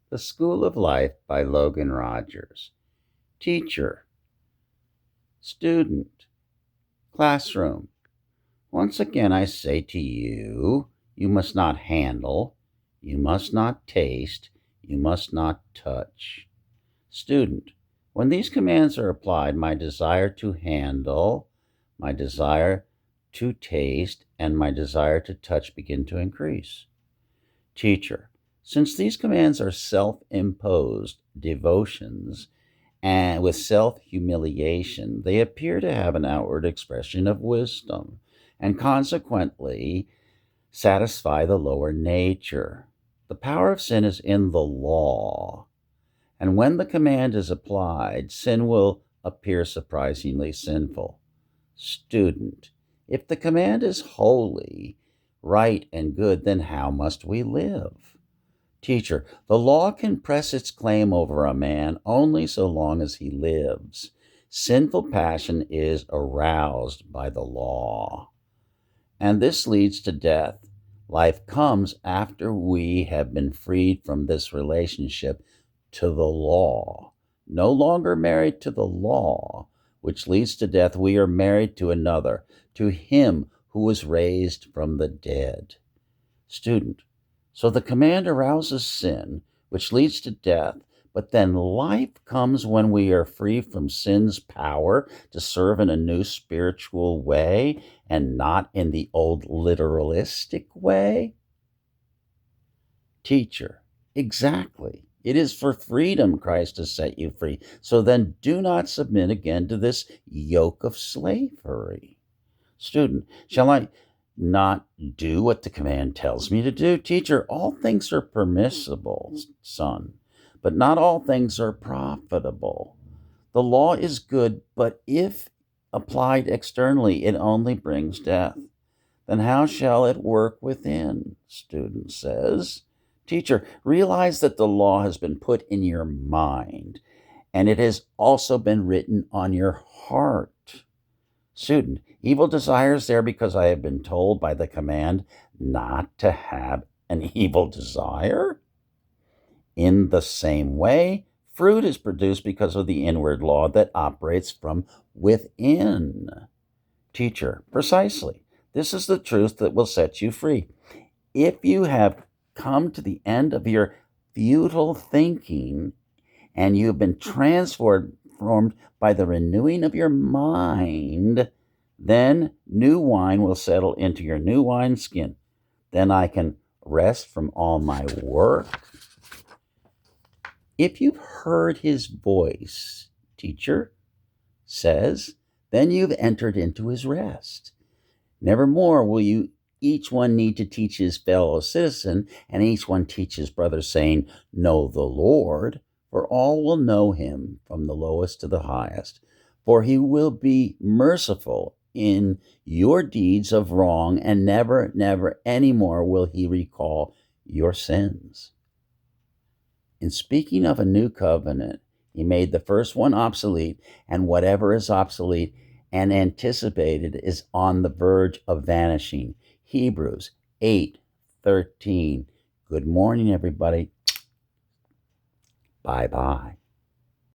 The School of Life by Logan Rogers. Teacher, student, classroom. Once again I say to you, you must not handle, you must not taste, you must not touch. Student, when these commands are applied, my desire to handle, my desire to taste, and my desire to touch begin to increase. Teacher, since these commands are self-imposed devotions and with self-humiliation, they appear to have an outward expression of wisdom and consequently satisfy the lower nature. The power of sin is in the law, and when the command is applied, sin will appear surprisingly sinful. Student, if the command is holy, right, and good, then how must we live? Teacher, the law can press its claim over a man only so long as he lives. Sinful passion is aroused by the law, and this leads to death. Life comes after we have been freed from this relationship to the law. No longer married to the law, which leads to death, we are married to another, to him who was raised from the dead. Student, so the command arouses sin, which leads to death, but then life comes when we are free from sin's power to serve in a new spiritual way and not in the old literalistic way? Teacher, exactly. It is for freedom Christ has set you free. So then do not submit again to this yoke of slavery. Student, shall I not do what the command tells me to do? Teacher, all things are permissible, son, but not all things are profitable. The law is good, but if applied externally, it only brings death. Then how shall it work within? Student says. Teacher, realize that the law has been put in your mind, and it has also been written on your heart. Student, evil desires there because I have been told by the command not to have an evil desire? In the same way, fruit is produced because of the inward law that operates from within. Teacher, precisely. This is the truth that will set you free. If you have come to the end of your futile thinking and you have been transformed by the renewing of your mind, then new wine will settle into your new wineskin. Then I can rest from all my work. If you've heard his voice, teacher says, then you've entered into his rest. Nevermore will you each one need to teach his fellow citizen, and each one teach his brother, saying, know the Lord, for all will know him from the lowest to the highest. For he will be merciful in your deeds of wrong, and never, never any more will he recall your sins. In speaking of a new covenant, he made the first one obsolete, and whatever is obsolete and anticipated is on the verge of vanishing. Hebrews 8:13. Good morning, everybody. Bye-bye.